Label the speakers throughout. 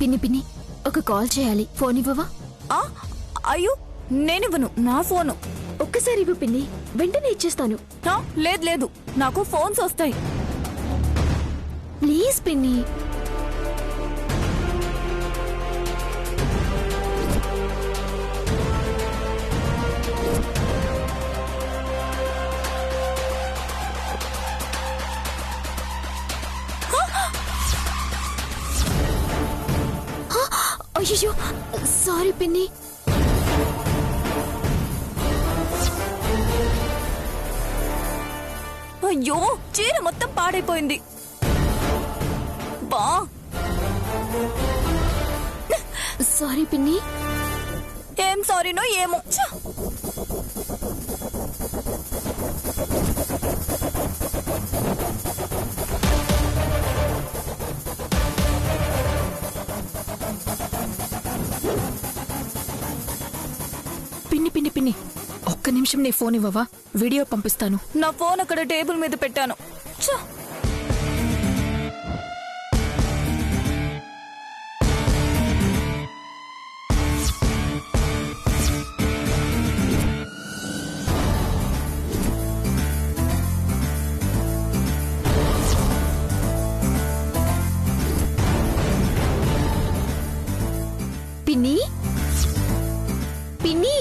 Speaker 1: పిన్ని పిన్ని ఒక కాల్ చేయాలి, ఫోన్ ఇవ్వవా?
Speaker 2: అయ్యో నేనివ్వను, నా ఫోను.
Speaker 1: ఒక్కసారి ఇవ్వు పిన్ని, వెంటనే ఇచ్చేస్తాను.
Speaker 2: లేదు లేదు, నాకు ఫోన్స్ వస్తాయి.
Speaker 1: ప్లీజ్ పిన్ని. అయ్యో సారీ పిన్ని.
Speaker 2: అయ్యో చీర మొత్తం పాడైపోయింది. బా
Speaker 1: సారీ పిన్ని.
Speaker 2: ఏం సారీనో ఏమో.
Speaker 1: పిన్ని పిన్ని పిన్ని ఒక్క నిమిషం నీ ఫోన్ ఇవ్వవా, వీడియో పంపిస్తాను.
Speaker 2: నా ఫోన్ అక్కడ టేబుల్ మీద పెట్టాను.
Speaker 1: పిన్ని పిన్ని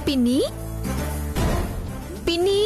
Speaker 1: పిన్ని పిన్ని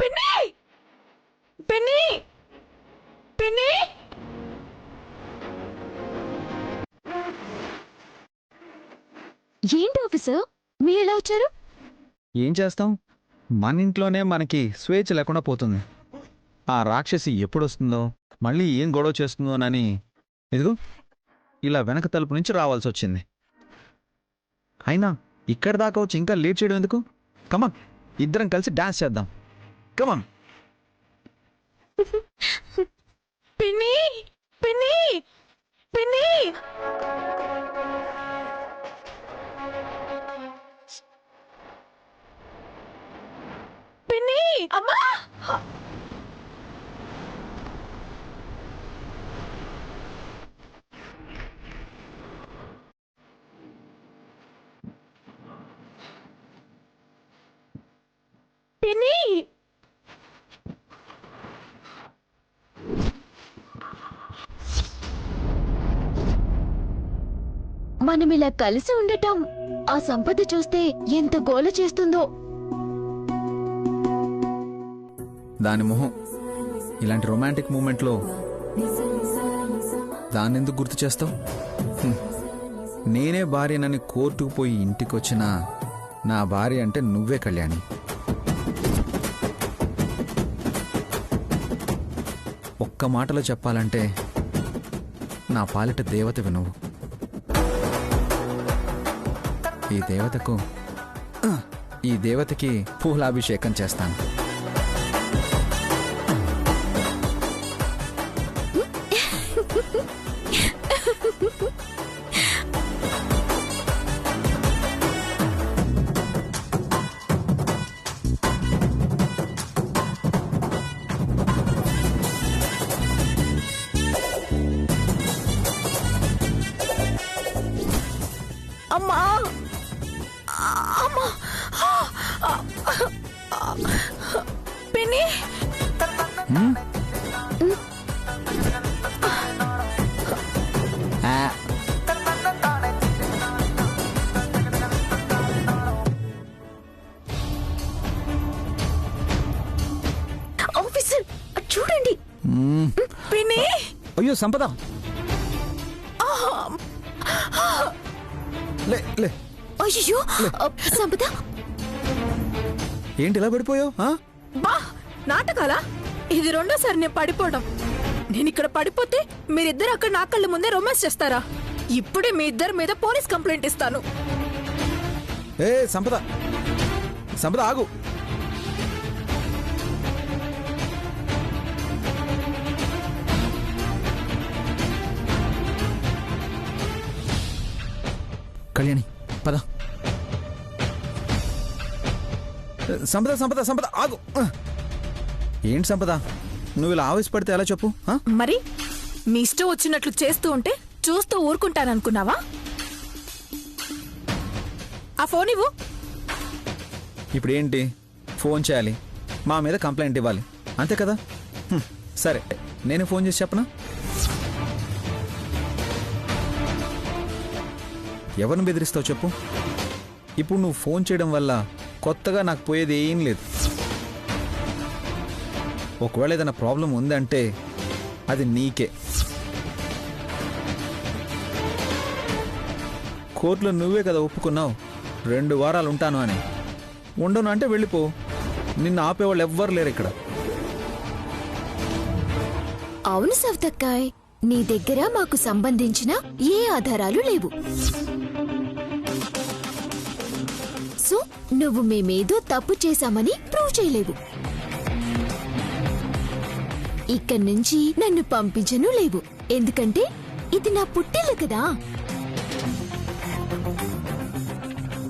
Speaker 1: పిన్ని పిన్ని పిన్ని ఏంటి ఆఫీసర్ మీరు ఎలా వచ్చారు?
Speaker 3: ఏం చేస్తాం, మన ఇంట్లోనే మనకి స్వేచ్ఛ లేకుండా పోతుంది. ఆ రాక్షసి ఎప్పుడొస్తుందో, మళ్ళీ ఏం గొడవ చేస్తుందోనని ఇదిగో ఇలా వెనక తలుపు నుంచి రావాల్సి వచ్చింది. అయినా ఇక్కడ దాకా వచ్చి ఇంకా లేట్ చేయడం ఎందుకు? కమాన్, ఇద్దరం కలిసి డాన్స్ చేద్దాం. కమాన్.
Speaker 1: పిన్ని పిన్ని పిన్ని పిన్ని అమ్మా పిన్ని మనం ఇలా కలిసి ఉండటం, ఆ సంపద చూస్తే ఎంత గోల చేస్తుందో.
Speaker 3: దాని మొహం ఇలాంటి రొమాంటిక్ మూమెంట్లో దాన్నెందుకు గుర్తు చేస్తావు? నేనే భార్యనని కోర్టుకు పోయి ఇంటికొచ్చినా నా భార్య అంటే నువ్వే కళ్యాణి. ఒక్క మాటలో చెప్పాలంటే నా పాలిట దేవతవి నువ్వు. ఈ దేవతకి పూలాభిషేకం చేస్తాను.
Speaker 2: అమ్మా అమ్మా పిన్ని
Speaker 1: ఆఫీసర్ చూడండి.
Speaker 2: పిన్ని
Speaker 3: అయ్యో సంపద, లే లే.
Speaker 1: అయ్యో సంపద,
Speaker 3: ఏంటి ఇలా పడిపోయావు?
Speaker 2: బా నాటకాలా? ఇది రెండోసారి నేను పడిపోవడం. నేను ఇక్కడ పడిపోతే మీరిద్దరు అక్కడ నా కళ్ళ ముందే రొమాన్స్ చేస్తారా? ఇప్పుడే మీ ఇద్దరి మీద పోలీస్ కంప్లైంట్ ఇస్తాను.
Speaker 3: ఏ సంపద, సంపద ఆగు. కళ్యాణి పద. సంపద సంపద సంపద ఆగు. ఏంటి సంపద, నువ్వు ఇలా ఆవేశపడితే ఎలా చెప్పు?
Speaker 2: మరి మీ ఇష్టం వచ్చినట్లు చేస్తూ ఉంటే చూస్తూ ఊరుకుంటాననుకున్నావా? ఆ ఫోన్ ఇవ్వు.
Speaker 3: ఇప్పుడు ఏంటి, ఫోన్ చేయాలి, మా మీద కంప్లైంట్ ఇవ్వాలి, అంతే కదా? సరే, నేను ఫోన్ చేసి చెప్పనా? ఎవరిని బెదిరిస్తావు చెప్పు? ఇప్పుడు నువ్వు ఫోన్ చేయడం వల్ల కొత్తగా నాకు పోయేది ఏం లేదు. ఒకవేళ ఏదైనా ప్రాబ్లం ఉందంటే అది నీకే. కోర్టులో నువ్వే కదా ఒప్పుకున్నావు 2 వారాలు ఉంటాను అని. ఉండను అంటే వెళ్ళిపో. నిన్ను ఆపేవాళ్ళు ఎవ్వరు లేరు ఇక్కడ.
Speaker 1: అవును సవితక్కాయ్, నీ దగ్గర మాకు సంబంధించిన ఏ ఆధారాలు లేవు. సో నువ్వు మేమేదో తప్పు చేశామని ప్రూవ్ చేయలేవు. ఇక్కడి నుంచి నన్ను పంపించను లేవు, ఎందుకంటే ఇది నా పుట్టిల్లు కదా.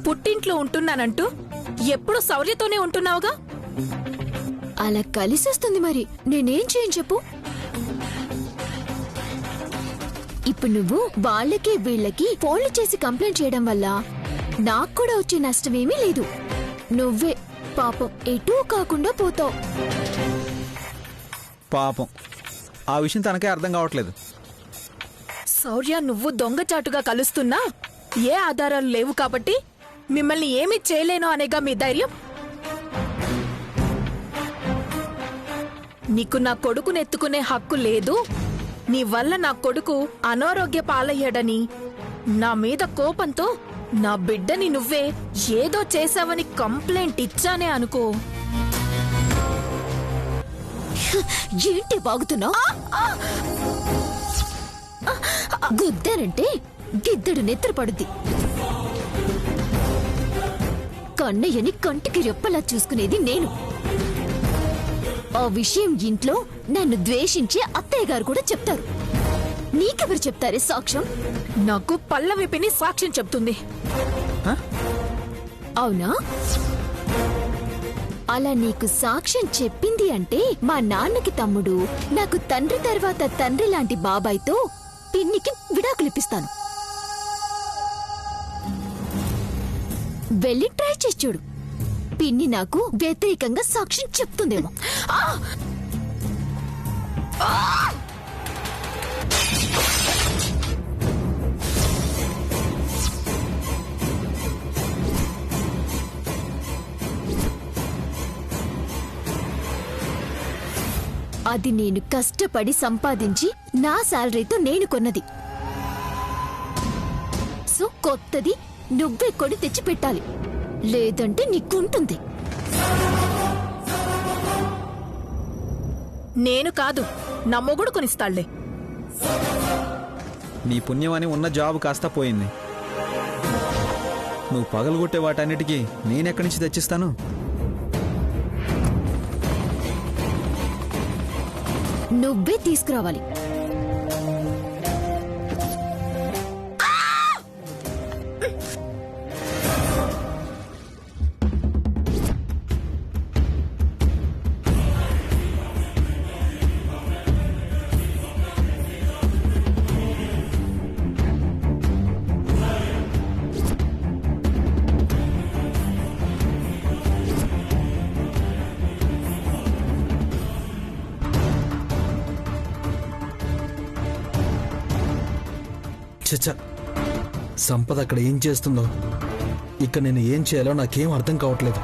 Speaker 2: పుట్టింట్లో ఉంటున్నానంటూ ఎప్పుడు శౌర్యతోనే ఉంటున్నావుగా.
Speaker 1: అలా కలిసొస్తుంది. మరి నేనేం చేయను చెప్పు? ఇప్పుడు నువ్వు వాళ్ళకి వీళ్ళకి ఫోన్లు చేసి కంప్లైంట్ చేయడం వల్ల నాకు కూడా వచ్చే నష్టమేమీ లేదు. నువ్వే పాపం ఎటూ కాకుండా పోతావు.
Speaker 3: పాపం, ఆ విషయం తనకే అర్థం కావట్లేదు.
Speaker 2: శౌర్య నువ్వు దొంగచాటుగా కలుస్తున్నా ఏ ఆధారాలు లేవు కాబట్టి మిమ్మల్ని ఏమీ చేయలేను అనేగా మీ ధైర్యం. నీకు నా కొడుకును ఎత్తుకునే హక్కు లేదు. నీ వల్ల నా కొడుకు అనారోగ్య పాలయ్యాడని నా మీద కోపంతో నా బిడ్డని నువ్వే ఏదో చేశావని కంప్లైంట్ ఇచ్చానే అనుకో.
Speaker 1: ఏంటి బాగుతున్నావు? గుద్దానంటే గిద్దడు నెత్తర పడుద్ది. కన్నయ్యని కంటికి రెప్పలా చూసుకునేది నేను. ఆ విషయం ఇంట్లో నన్ను ద్వేషించే అత్తయ్య గారు కూడా చెప్తారు. నీకెవరు చెప్తారే సాక్ష్యం?
Speaker 2: నాకు పల్లవి పిన్ని సాక్ష్యం చెప్తుంది.
Speaker 1: అవునా? అలా నీకు సాక్ష్యం చెప్పింది అంటే మా నాన్నకి తమ్ముడు, నాకు తండ్రి తర్వాత తండ్రి లాంటి బాబాయ్తో పిన్నికి విడాకులిప్పిస్తాను. వెళ్ళి ట్రై చేసి చూడు. పిన్ని నాకు వ్యతిరేకంగా సాక్ష్యం చెప్తుందేమో. అది నేను కష్టపడి సంపాదించి నా శాలరీతో నేను కొన్నది. సో కొత్తది నువ్వే కొని తెచ్చి పెట్టాలి, లేదంటే నీకుంటుంది.
Speaker 2: నేను కాదు, నా మొగుడు కొనిస్తాళ్లే.
Speaker 3: నీ పుణ్యమని ఉన్న జాబ్ కాస్త పోయింది. నువ్వు పగలగొట్టే వాటన్నిటికీ నేనెక్కడి నుంచి తెచ్చిస్తాను?
Speaker 1: నువ్వే తీసుకురావాలి.
Speaker 4: చచ్చా, సంపద అక్కడ ఏం చేస్తుందో ఇక్కడ నేను ఏం చేయాలో నాకేం అర్థం కావట్లేదు.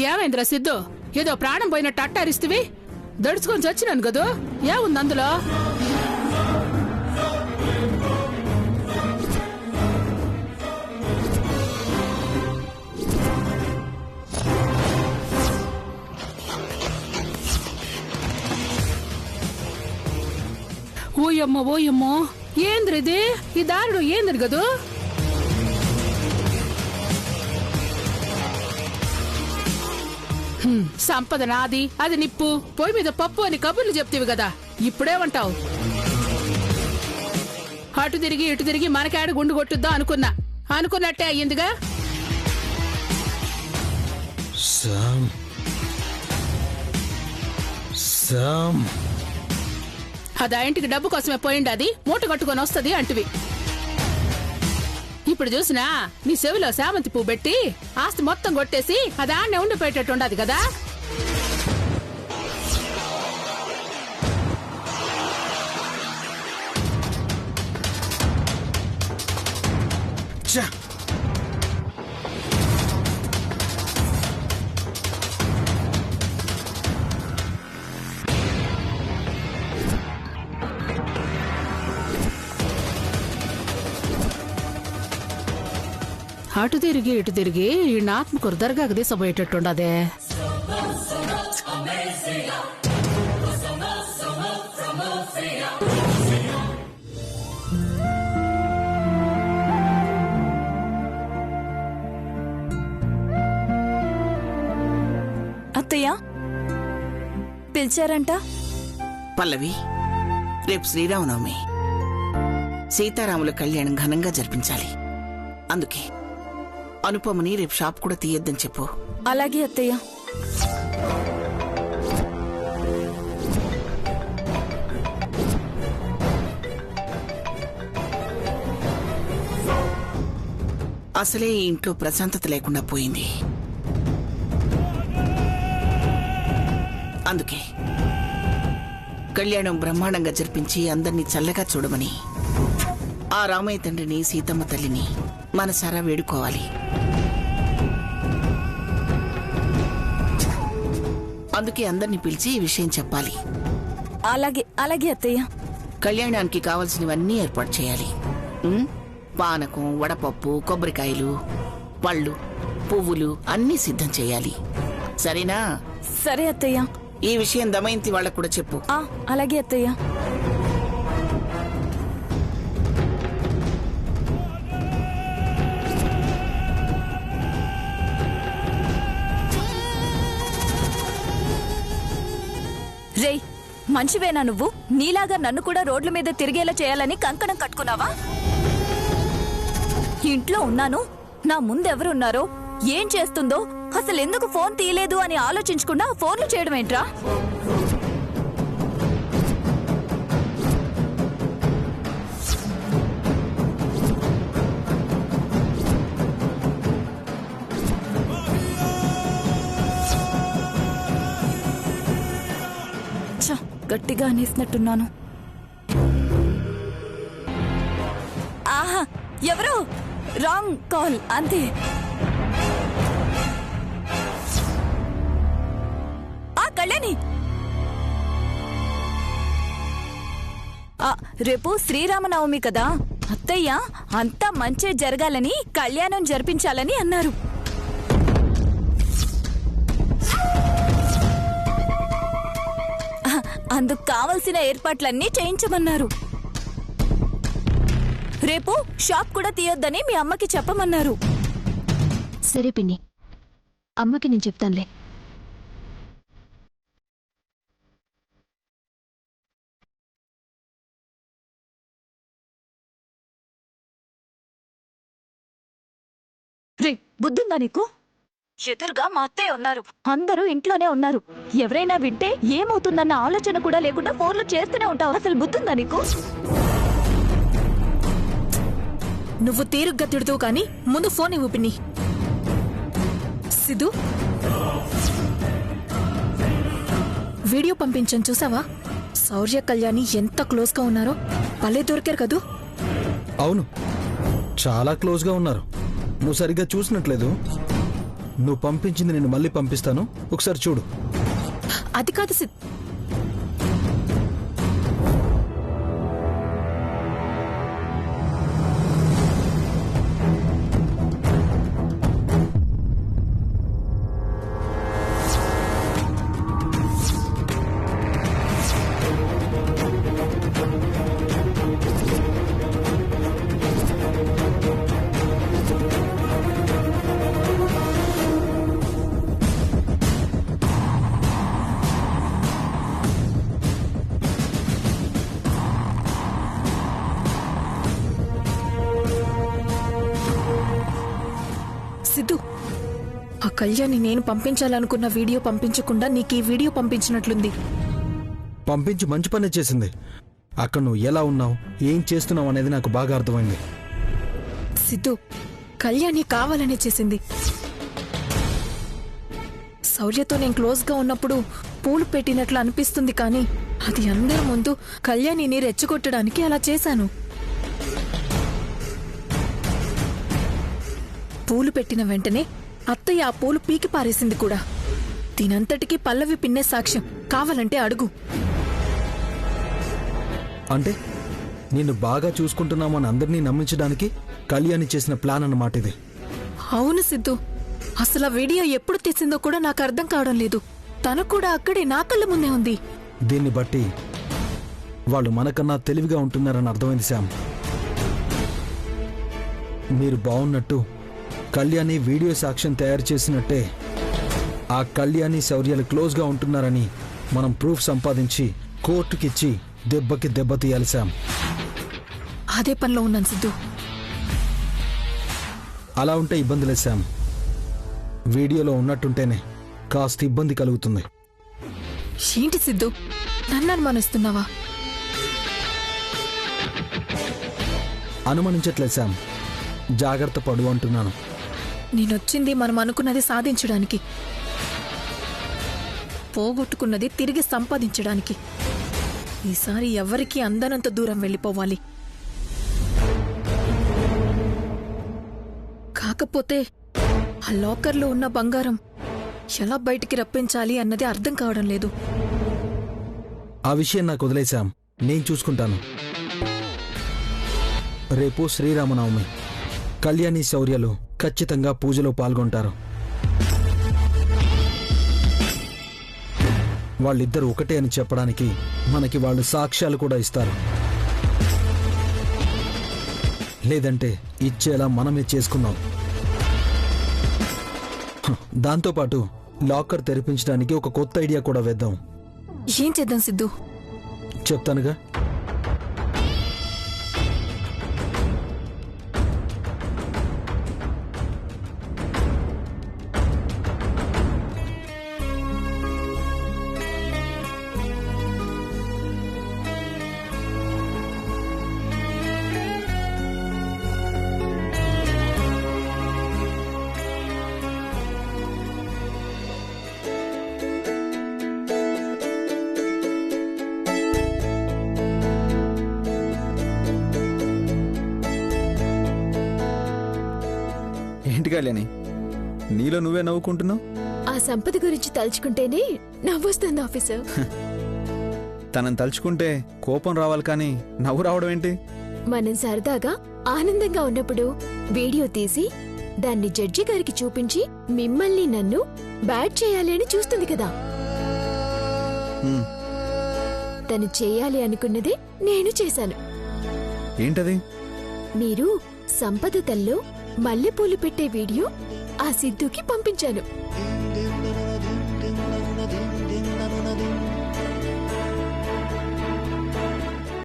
Speaker 5: ఏమైందిరా సిద్ధు? ఏదో ప్రాణం పోయినట్టు అట్టారిస్తువి. దడుచుకొని చచ్చినాను కదూ, ఏముంది అందులో? ఓయమ్మో ఓయమ్మో, ఏంద్రిది? ఈ దారుడు ఏంద్రి కదూ? సంపద నాది, అది నిప్పు, పొయ్యి మీద పప్పు అని కబుర్లు చెప్తీవి కదా, ఇప్పుడేమంటావు? అటు తిరిగి ఇటు తిరిగి మనకాడ గుండు కొట్టుద్దాం అనుకున్నట్టే అయ్యిందిగా. అది ఆ ఇంటికి డబ్బు కోసమే పోయింది, అది మూట కట్టుకొని వస్తుంది అంటివి. ఇప్పుడు చూసినా నీ చెవిలో శామంతి పువ్వు పెట్టి ఆస్తి మొత్తం కొట్టేసి అది ఆడనే ఉండిపోయేటట్టు ఉండదు కదా. అటు తిరిగి ఇటు తిరిగి ఈ ఆత్మకూరు దర్గాకు తీసపోయేటట్టుండదే.
Speaker 6: అత్తయ్య పిలిచారంట?
Speaker 7: పల్లవి, రేపు శ్రీరామనవమి, సీతారాముల కళ్యాణం ఘనంగా జరిపించాలి. అందుకే అనుపమని రేపు షాప్ కూడా తీయొద్దని చెప్పు.
Speaker 6: అలాగే అత్తయ్య.
Speaker 7: అసలే ఈ ఇంట్లో ప్రశాంతత లేకుండా పోయింది. అందుకే కళ్యాణం బ్రహ్మాండంగా జరిపించి అందర్నీ చల్లగా చూడమని ఆ రామయ్య తండ్రిని సీతమ్మ తల్లిని మనసారా వేడుకోవాలి. అందుకే అందర్నీ పిలిచి ఈ విషయం చెప్పాలి.
Speaker 6: అలాగే అలాగే అత్తయ్య.
Speaker 7: కళ్యాణానికి కావలసినవన్నీ ఏర్పాటు చేయాలి. పానకం, వడపప్పు, కొబ్బరికాయలు, పళ్ళు, పువ్వులు అన్నీ సిద్ధం చేయాలి. సరేనా?
Speaker 6: సరే అత్తయ్య.
Speaker 7: ఈ విషయం దమయంతి వాళ్ళకు కూడా చెప్పు.
Speaker 6: అలాగే అత్తయ్య. మంచివేనా నువ్వు? నీలాగా నన్ను కూడా రోడ్ల మీద తిరిగేలా చేయాలని కంకణం కట్టుకున్నావా? ఇంట్లో ఉన్నాను, నా ముందెవరున్నారో ఏం చేస్తుందో అసలు ఎందుకు ఫోన్ తీయలేదు అని ఆలోచించకుండా ఫోన్లు చేయడం ఏంట్రా? ఛ, గట్టిగా అనేసినట్టున్నాను. ఆహా, ఎవరు? రాంగ్ కాల్ అంతే. కళ్యాణి, రేపు శ్రీరామనవమి కదా, అత్తయ్య అంతా మంచి జరగాలని కళ్యాణం జరిపించాలని అన్నారు. అందుకు కావలసిన ఏర్పాట్లన్నీ చేయించమన్నారు. రేపు షాప్ కూడా తీయొద్దని మీ అమ్మకి చెప్పమన్నారు.
Speaker 1: సరే పిన్ని, అమ్మకి నేను చెప్తానులే.
Speaker 6: రే, బుద్ధుందా నీకు? ఎదురుగా మా అత్తయ్య ఉన్నారు, అందరూ ఇంట్లోనే ఉన్నారు. ఎవరైనా వింటే ఏమవుతుందన్న ఆలోచన కూడా లేకుండా ఫోన్లు చేస్తూనే ఉంటావు. అసలు బుద్ధుందా నీకు?
Speaker 2: నువ్వు తీరుగ్గా తిడుతూ కానీ ముందు ఫోన్ ఇవ్వు పిన్ని. సిద్ధు, వీడియో పంపించాను చూసావా? శౌర్య కళ్యాణి ఎంత క్లోజ్ గా ఉన్నారో. భలే దొరికారు కదూ.
Speaker 4: అవును, చాలా క్లోజ్గా ఉన్నారు. నువ్వు సరిగ్గా చూసినట్లేదు. నువ్వు పంపించింది నేను మళ్ళీ పంపిస్తాను, ఒకసారి చూడు.
Speaker 2: అది కాదు సిద్ధు. సిద్ధు, ఆ కళ్యాణి నేను పంపించాలనుకున్న వీడియో పంపించకుండా నీకు ఈ వీడియో పంపించినట్లుంది.
Speaker 4: పంపించి మంచి పని చేసింది. అక్కడ నువ్వు ఎలా ఉన్నావు, ఏం చేస్తున్నావు అనేది నాకు బాగా అర్థమైంది.
Speaker 2: సిద్ధు, కళ్యాణి కావాలనే చేసింది. శౌర్యతో నేను క్లోజ్ గా ఉన్నప్పుడు పూలు పెట్టినట్లు అనిపిస్తుంది, కానీ అది అందరి ముందు కళ్యాణిని రెచ్చగొట్టడానికి అలా చేశాను. పూలు పెట్టిన వెంటనే అత్తయ్య ఆ పూలు పీకి పారేసింది కూడా. దీనంతటికీ పల్లవి పిన్నే సాక్ష్యం. కావాలంటే అడుగు.
Speaker 4: అంటే నిన్ను బాగా చూసుకుంటున్నామని అందరినీ నమ్మించడానికి కళ్యాణి చేసిన ప్లాన్ అన్నమాట ఇది.
Speaker 2: అవును సిద్ధు, అసలు ఆ వీడియో ఎప్పుడు తీసిందో కూడా నాకు అర్థం కావడం లేదు. తను కూడా అక్కడే నా కళ్ళ ముందే ఉంది.
Speaker 4: దీన్ని బట్టి వాళ్ళు మనకన్నా తెలివిగా ఉంటున్నారని అర్థమైంది శ్యామ్. మీరు బాగున్నట్టు కళ్యాణి వీడియో సాక్ష్యం తయారు చేసినట్టే ఆ కళ్యాణి శౌర్యాలు క్లోజ్గా ఉంటున్నారని మనం ప్రూఫ్ సంపాదించి కోర్టుకిచ్చి దెబ్బకి దెబ్బ తీయాలి శ్యామ్.
Speaker 2: అదే పనిలో ఉన్నాను సిద్ధు.
Speaker 4: అలా ఉంటే ఇబ్బంది లేదు శ్యామ్. వీడియోలో ఉన్నట్టుంటేనే కాస్త ఇబ్బంది కలుగుతుంది.
Speaker 2: ఏంటి సిద్ధు, నన్ను అనుమానిస్తున్నావా?
Speaker 4: అనుమానించట్లేదు శ్యామ్, జాగ్రత్త పడు అంటున్నాను.
Speaker 2: నేనొచ్చింది మనం అనుకున్నది సాధించడానికి, పోగొట్టుకున్నది తిరిగి సంపాదించడానికి. ఈసారి ఎవరికీ అందనంత దూరం వెళ్ళిపోవాలి. కాకపోతే ఆ లాకర్లో ఉన్న బంగారం ఎలా బయటికి రప్పించాలి అన్నది అర్థం కావడం లేదు.
Speaker 4: ఆ విషయం నాకు వదిలేశాం, నేను చూసుకుంటాను. రేపు శ్రీరామనవమి. కళ్యాణి శౌర్యలు ఖచ్చితంగా పూజలో పాల్గొంటారు. వాళ్ళిద్దరూ ఒకటే అని చెప్పడానికి మనకి వాళ్ళు సాక్ష్యాలు కూడా ఇస్తారు. లేదంటే ఇచ్చేలా మనమే చేసుకున్నాం. దాంతోపాటు లాకర్ తెరిపించడానికి ఒక కొత్త ఐడియా కూడా వేద్దాం.
Speaker 2: ఏం చేద్దాం సిద్ధు?
Speaker 3: కళ్యాణి నీలో నువ్వే నవ్వుకుంటున్నావు?
Speaker 1: ఆ సంపద గురించి తలుచుకుంటేనే నవ్వొస్తుంది ఆఫీసర్.
Speaker 3: తనని తలుచుకుంటే కోపం రావాలి కానీ నవ్వు రావడం ఏంటి?
Speaker 1: మనం సరదాగా ఆనందంగా ఉన్నప్పుడు వీడియో తీసి దాన్ని జడ్జి గారికి చూపించి మిమ్మల్ని నన్ను బ్యాడ్ చేయాలి అని చూస్తుంది కదా.
Speaker 3: హ్మ్,
Speaker 1: తను చేయాలి అనుకున్నదే నేను చేశాను.
Speaker 3: ఏంటది?
Speaker 1: మీరు సంపద తల్లో మల్లెపూలు పెట్టే వీడియో ఆ సిద్ధుకి పంపించాను.